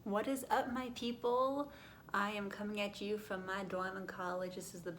What is up, my people? I am coming at you from my dorm in college. This is the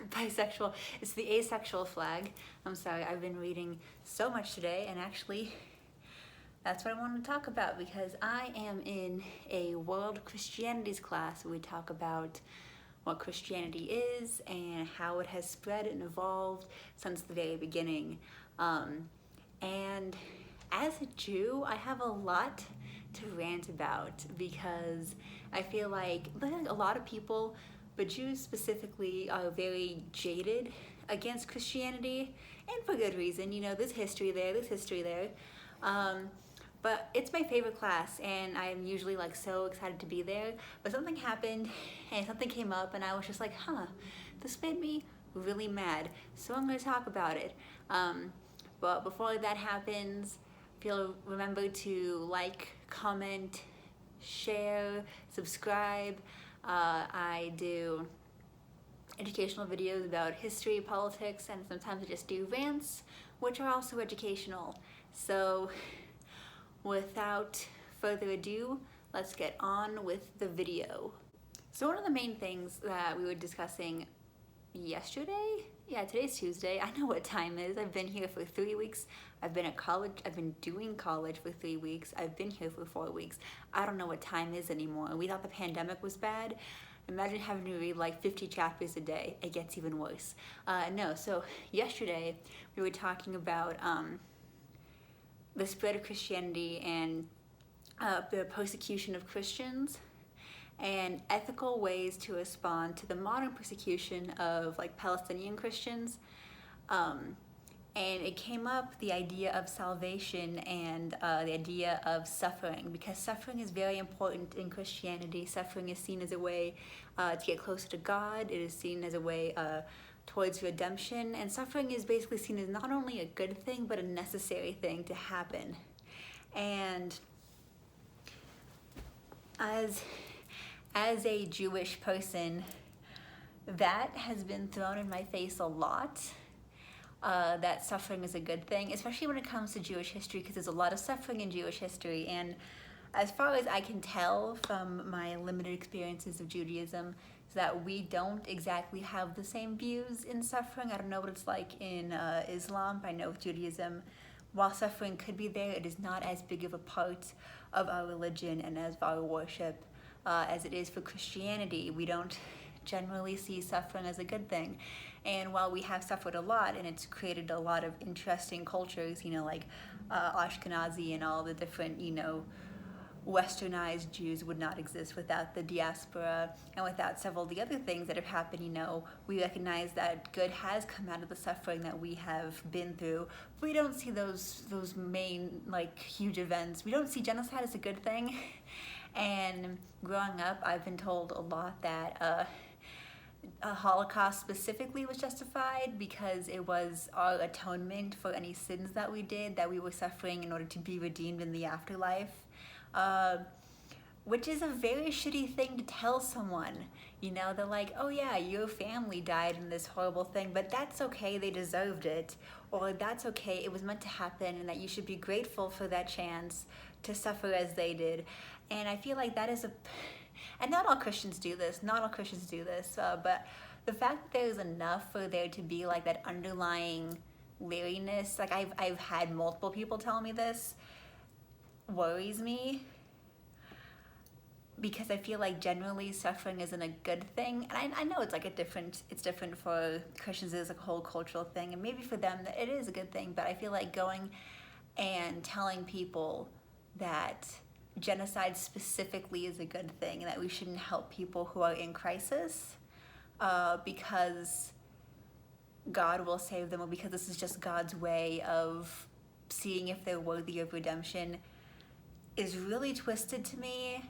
bisexual. It's the asexual flag. I'm sorry, I've been reading so much today, and actually, that's what I wanted to talk about because I am in a world Christianities class where we talk about what Christianity is and how it has spread and evolved since the very beginning. And as a Jew, I have a lot to rant about because I feel like a lot of people, but Jews specifically, are very jaded against Christianity, and for good reason. You know, there's history there. But it's my favorite class, and I'm usually like so excited to be there. But something happened, and something came up, and I was just like, this made me really mad. So I'm gonna talk about it. But before that happens, remember to like, comment, share, subscribe. I do educational videos about history, politics, and sometimes I just do rants, which are also educational. So without further ado, let's get on with the video. So one of the main things that we were discussing yesterday, today's Tuesday, I know what time it is. I've been here for 3 weeks. I've been at college, I've been doing college for 3 weeks. I've been here for 4 weeks. I don't know what time is anymore. We thought the pandemic was bad. Imagine having to read like 50 chapters a day. It gets even worse. So yesterday we were talking about the spread of Christianity and the persecution of Christians and ethical ways to respond to the modern persecution of like Palestinian Christians. And it came up the idea of salvation and the idea of suffering, because suffering is very important in Christianity. Suffering is seen as a way to get closer to God. It is seen as a way towards redemption, and suffering is basically seen as not only a good thing but a necessary thing to happen. And as a Jewish person, that has been thrown in my face a lot, that suffering is a good thing, especially when it comes to Jewish history, because there's a lot of suffering in Jewish history. And as far as I can tell from my limited experiences of Judaism, is that we don't exactly have the same views in suffering. I don't know what it's like in Islam, but I know with Judaism, while suffering could be there, it is not as big of a part of our religion and as our worship as it is for Christianity. We don't generally see suffering as a good thing. And while we have suffered a lot, and it's created a lot of interesting cultures, like Ashkenazi and all the different, westernized Jews would not exist without the diaspora and without several of the other things that have happened. We recognize that good has come out of the suffering that we have been through. We don't see those main huge events. We don't see genocide as a good thing. And growing up, I've been told a lot that a Holocaust specifically was justified because it was our atonement for any sins that we did, that we were suffering in order to be redeemed in the afterlife. Which is a very shitty thing to tell someone. They're like, oh yeah, your family died in this horrible thing, but that's okay, they deserved it. Or that's okay, it was meant to happen, and that you should be grateful for that chance to suffer as they did. And I feel like that is and not all Christians do this, but the fact that there's enough for there to be like that underlying leeriness, like I've had multiple people tell me this, worries me, because I feel like generally suffering isn't a good thing. And I know it's it's different for Christians as a whole cultural thing, and maybe for them it is a good thing, but I feel like going and telling people that genocide specifically is a good thing and that we shouldn't help people who are in crisis because God will save them, or because this is just God's way of seeing if they're worthy of redemption, is really twisted to me.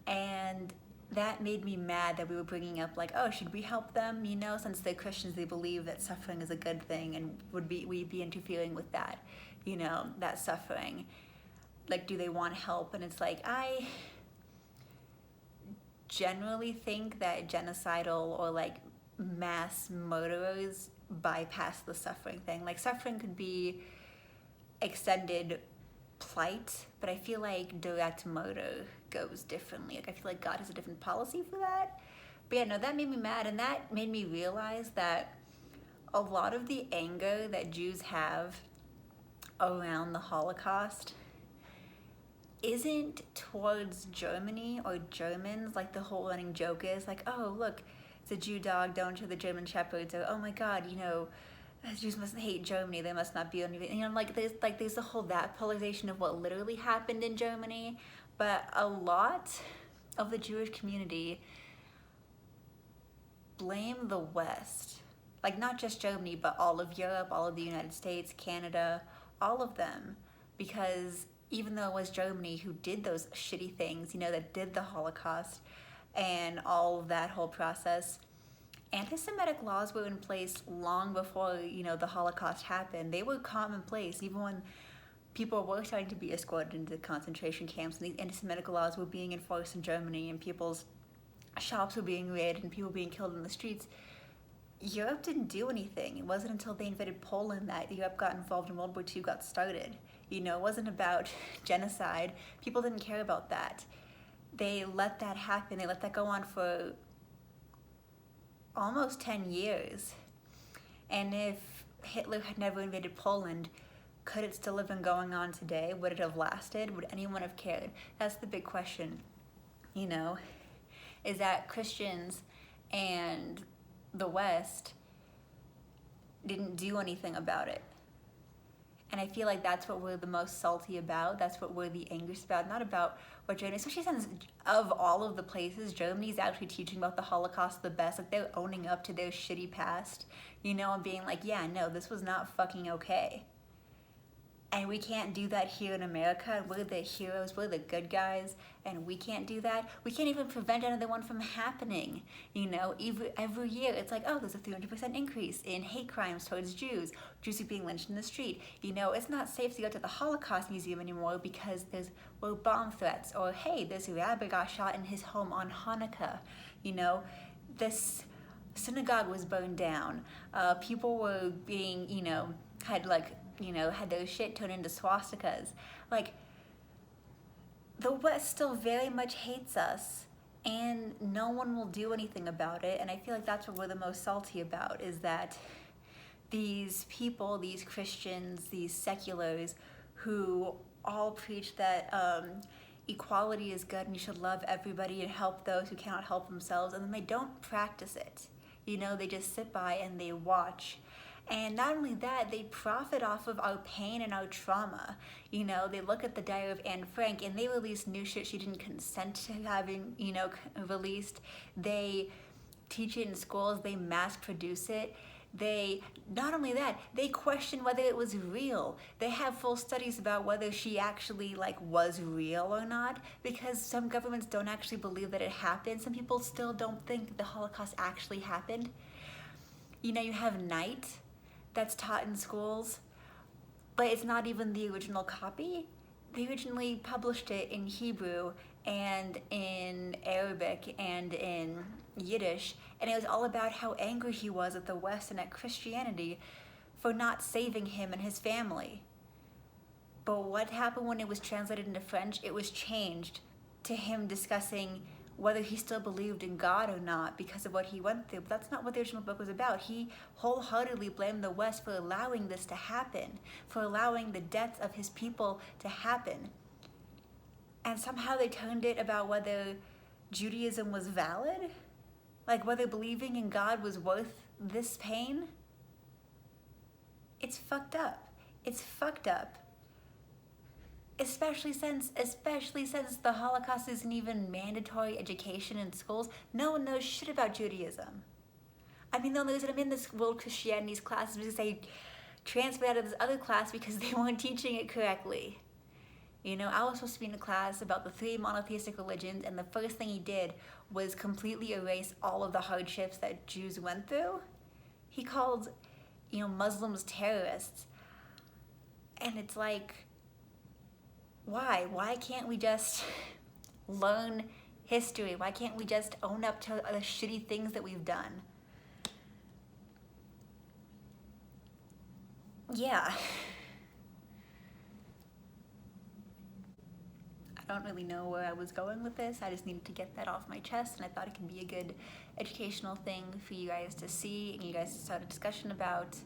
And that made me mad that we were bringing up oh, should we help them? Since they're Christians, they believe that suffering is a good thing, and we'd be interfering with that, that suffering. Do they want help? And it's I generally think that genocidal or mass murderers bypass the suffering thing. Suffering could be extended plight, but I feel like direct murder goes differently. Like I feel like God has a different policy for that. But yeah, no, that made me mad, and that made me realize that a lot of the anger that Jews have around the Holocaust isn't towards Germany or Germans. Like the whole running joke is like, oh look, it's a Jew dog, don't show the German shepherds, or oh my god, you know, Jews must hate Germany, they must not be anything. You know, there's the whole that polarization of what literally happened in Germany. But a lot of the Jewish community blame the West, like not just Germany, but all of Europe, all of the United States, Canada, all of them, because even though it was Germany who did those shitty things, you know, that did the Holocaust and all of that whole process, anti-Semitic laws were in place long before, you know, the Holocaust happened. They were commonplace, even when people were starting to be escorted into concentration camps, and these anti-Semitic laws were being enforced in Germany, and people's shops were being raided and people being killed in the streets. Europe didn't do anything. It wasn't until they invaded Poland that Europe got involved and World War II got started. You know, it wasn't about genocide. People didn't care about that. They let that happen. They let that go on for almost 10 years. And if Hitler had never invaded Poland, could it still have been going on today? Would it have lasted? Would anyone have cared? That's the big question, you know, is that Christians and the West didn't do anything about it. And I feel like that's what we're the most salty about. That's what we're the angriest about. Not about what Germany, especially since of all of the places, Germany's actually teaching about the Holocaust the best. Like they're owning up to their shitty past, you know, and being like, yeah, no, this was not fucking okay. And we can't do that here in America. We're the heroes, we're the good guys, and we can't do that. We can't even prevent another one from happening. You know, every year it's like, oh, there's a 300% increase in hate crimes towards Jews. Jews are being lynched in the street. You know, it's not safe to go to the Holocaust Museum anymore because were bomb threats. Or, hey, this rabbi got shot in his home on Hanukkah. You know, this synagogue was burned down. People were being, you know, had their shit turned into swastikas. Like, the West still very much hates us, and no one will do anything about it. And I feel like that's what we're the most salty about, is that these people, these Christians, these seculars, who all preach that equality is good and you should love everybody and help those who cannot help themselves, and then they don't practice it. You know, they just sit by and they watch. And not only that, they profit off of our pain and our trauma. You know, they look at the Diary of Anne Frank and they release new shit she didn't consent to having, you know, released. They teach it in schools, they mass produce it. They, not only that, they question whether it was real. They have full studies about whether she actually, like, was real or not, because some governments don't actually believe that it happened. Some people still don't think the Holocaust actually happened. You know, you have Night, that's taught in schools, but it's not even the original copy. They originally published it in Hebrew and in Arabic and in Yiddish, and it was all about how angry he was at the West and at Christianity for not saving him and his family. But what happened when it was translated into French? It was changed to him discussing whether he still believed in God or not because of what he went through. But that's not what the original book was about. He wholeheartedly blamed the West for allowing this to happen, for allowing the deaths of his people to happen. And somehow they turned it about whether Judaism was valid, like whether believing in God was worth this pain. It's fucked up. It's fucked up. Especially since the Holocaust isn't even mandatory education in schools. No one knows shit about Judaism. I mean, the only reason I'm in this World Christianity's class is because they transferred out of this other class because they weren't teaching it correctly. You know, I was supposed to be in a class about the 3 monotheistic religions, and the first thing he did was completely erase all of the hardships that Jews went through. He called, you know, Muslims terrorists. And it's like, why? Why can't we just learn history? Why can't we just own up to the shitty things that we've done? Yeah. I don't really know where I was going with this. I just needed to get that off my chest, and I thought it could be a good educational thing for you guys to see and you guys to start a discussion about.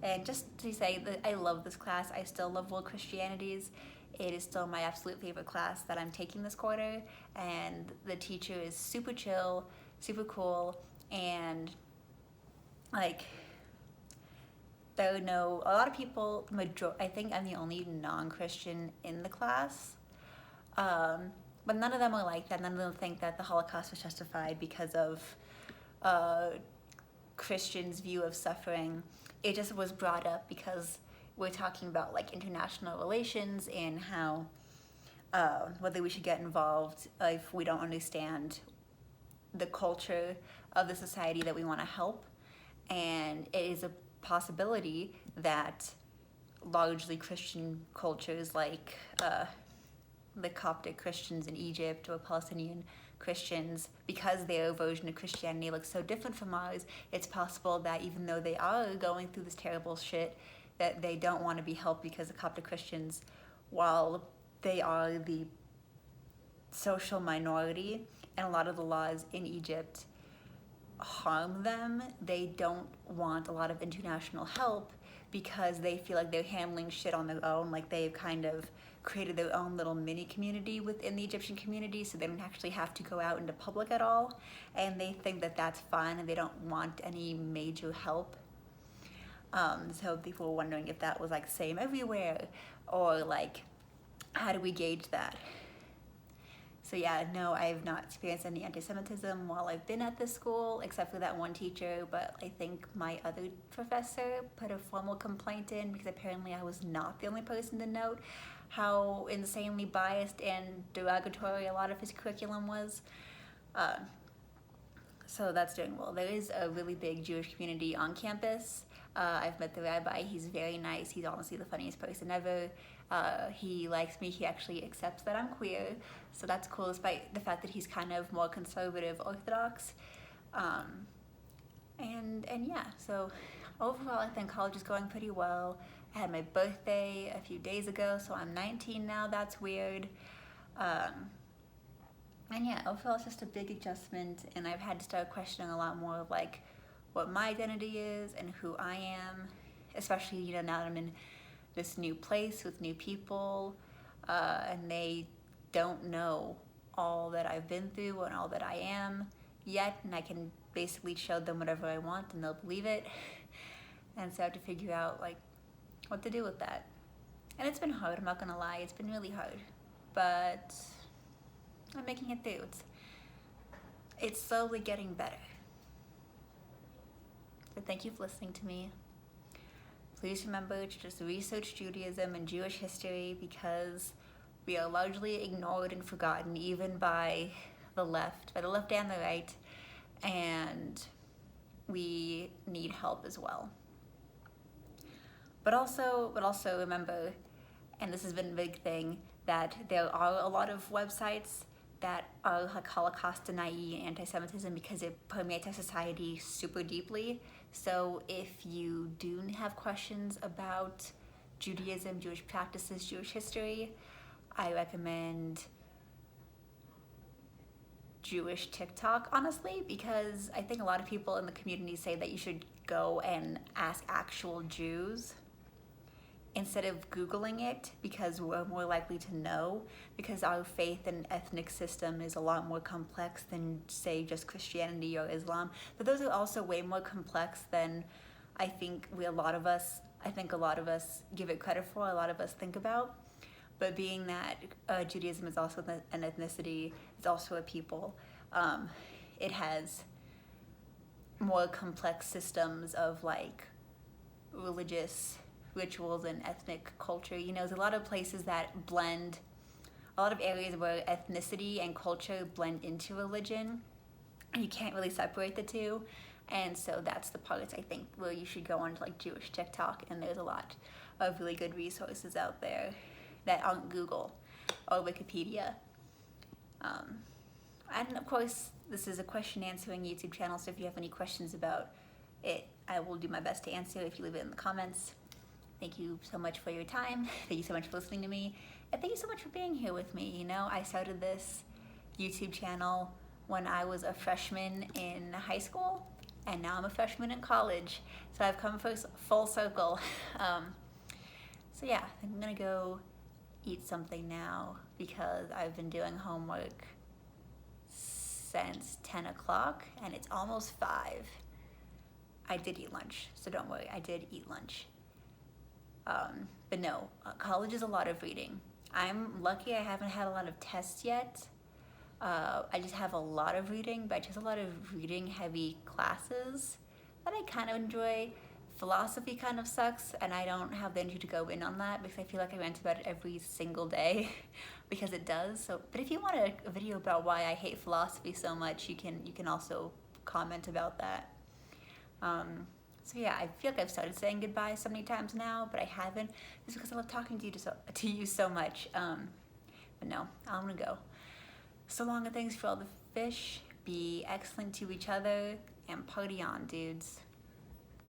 And just to say that I love this class. I still love World Christianities. It is still my absolute favorite class that I'm taking this quarter, and the teacher is super chill, super cool, and like there are no, a lot of people, I think I'm the only non-Christian in the class, but none of them are like that. None of them think that the Holocaust was justified because of Christians' view of suffering. It just was brought up because we're talking about like international relations and how whether we should get involved if we don't understand the culture of the society that we want to help. And it is a possibility that largely Christian cultures like the Coptic Christians in Egypt or Palestinian Christians, because their version of Christianity looks so different from ours, it's possible that even though they are going through this terrible shit, that they don't want to be helped because the Coptic Christians, while they are the social minority and a lot of the laws in Egypt harm them, they don't want a lot of international help because they feel like they're handling shit on their own, like they've kind of created their own little mini community within the Egyptian community, so they don't actually have to go out into public at all, and they think that that's fine and they don't want any major help. So people were wondering if that was like same everywhere, or like how do we gauge that? So yeah, no, I've not experienced any anti-Semitism while I've been at this school, except for that one teacher, but I think my other professor put a formal complaint in because apparently I was not the only person to note how insanely biased and derogatory a lot of his curriculum was. So that's doing well. There is a really big Jewish community on campus. I've met the rabbi. He's very nice. He's honestly the funniest person ever. He likes me. He actually accepts that I'm queer. So that's cool, despite the fact that he's kind of more conservative Orthodox. And yeah, so overall I think college is going pretty well. I had my birthday a few days ago, so I'm 19 now. That's weird. And yeah, overall it's just a big adjustment, and I've had to start questioning a lot more of like what my identity is and who I am, especially, you know, now that I'm in this new place with new people, and they don't know all that I've been through and all that I am yet, and I can basically show them whatever I want and they'll believe it. And so I have to figure out like what to do with that. And it's been hard, I'm not gonna lie, it's been really hard, but I'm making it through. It's slowly getting better. So thank you for listening to me. Please remember to just research Judaism and Jewish history, because we are largely ignored and forgotten even by the left and the right, and we need help as well. But also remember, and this has been a big thing, that there are a lot of websites that are like Holocaust denying and anti-Semitism because it permeates our society super deeply. So if you do have questions about Judaism, Jewish practices, Jewish history, I recommend Jewish TikTok, honestly, because I think a lot of people in the community say that you should go and ask actual Jews instead of Googling it, because we're more likely to know, because our faith and ethnic system is a lot more complex than, say, just Christianity or Islam. But those are also way more complex than I think a lot of us give it credit for, a lot of us think about. But being that Judaism is also an ethnicity, it's also a people, it has more complex systems of like religious rituals and ethnic culture. You know, there's a lot of places that blend, a lot of areas where ethnicity and culture blend into religion, and you can't really separate the two. And so that's the parts, I think, where you should go on to like Jewish TikTok, and there's a lot of really good resources out there that aren't Google or Wikipedia. And of course, this is a question answering YouTube channel, so if you have any questions about it, I will do my best to answer if you leave it in the comments. Thank you so much for your time. Thank you so much for listening to me. And thank you so much for being here with me. You know, I started this YouTube channel when I was a freshman in high school, and now I'm a freshman in college. So I've come full circle. So yeah, I'm gonna go eat something now because I've been doing homework since 10 o'clock and it's almost 5. I did eat lunch, so don't worry, I did eat lunch. But no, college is a lot of reading. I'm lucky I haven't had a lot of tests yet. I just have a lot of reading, but just a lot of reading heavy classes that I kind of enjoy. Philosophy kind of sucks, and I don't have the energy to go in on that because I feel like I rant about it every single day because it does. So, but if you want a video about why I hate philosophy so much, you can also comment about that. So yeah, I feel like I've started saying goodbye so many times now, but I haven't. It's because I love talking to you so much. But no, I'm gonna go. So long and thanks for all the fish. Be excellent to each other and party on, dudes.